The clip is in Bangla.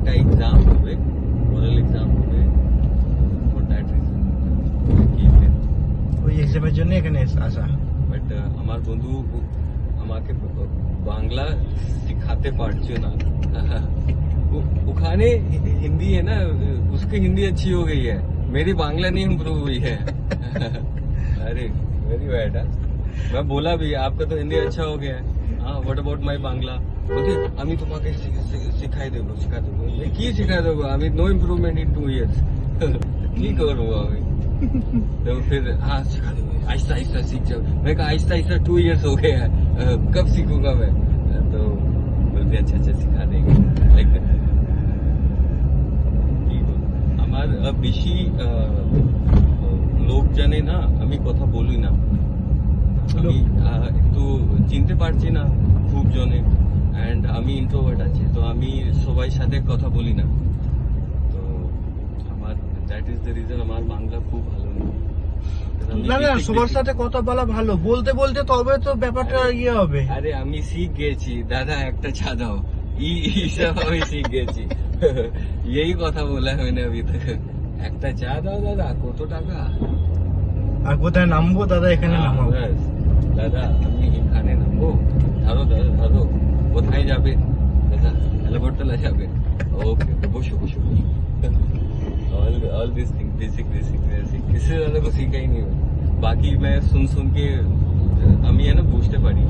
একটা এক্সাম হবে, ওরাল এক্সাম হবে, ফর দ্যাট রিজন ওই এক্সামের জন্য এখানে আসা। বাট আমার বন্ধু আমাকে বাংলা सिखाते পারছে না। ওখানে हिंदी है ना, उसकी हिंदी अच्छी हो गई है, मेरी बांग्ला नहीं इम्प्रूव हुई है। अरे वेरी बैड। मैं बोला भी आपका तो हिंदी अच्छा हो गया है, हाँ व्हाट अबाउट माय बांग्ला। বলতে আমি তোমাকে শিখাই দেবো কি শিখাই দেবো, আমি নো ইম্প্রুভমেंट इन 2 years। কি করবো আমি? तो फिर हाँ सिखा दो, आहिस्ता आहिस्ता सीख जाओ। मैं कहा आहिस्ता आहिस्ता 2 years हो गया है, कब सीखूंगा मैं? तो बोलते अच्छा अच्छा सिखा देंगे। लाइक আমার বেশি লোক জানে না, আমি কথা বলি না, আমি একটু চিনতে পারছি না খুব জনে, এন্ড আমি ইন্ট্রোভার্ট আছি, তো আমি সবাই সাথে কথা বলি না, তো আমার দ্যাট ইজ দ্য রিজন আমার বাংলা খুব ভালো না। না না, সবার সাথে কথা বলা ভালো, বলতে বলতে তবে তো ব্যাপারটা ইয়ে হবে। আরে আমি শিখ গেছি দাদা, একটা চা দাও, সব আমি শিখ গেছি। এই কথা বলা হয় না अभी तक, একটা চা দাও দাদা, কত টাকা? আর কোথায় নামবো দাদা? এখানে নামাবো। দাদা আমি এখানে নামবো, ধরো দাদা ধরো, কোথায় যাবে দাদা? এলাবরতলা যাবে, ওকে বসো বসো। All this thing basic basic basic, इससे ज्यादा कुछ सीखा ही नहीं। बाकी मैं सुन सुन के আমি বুঝতে পারি।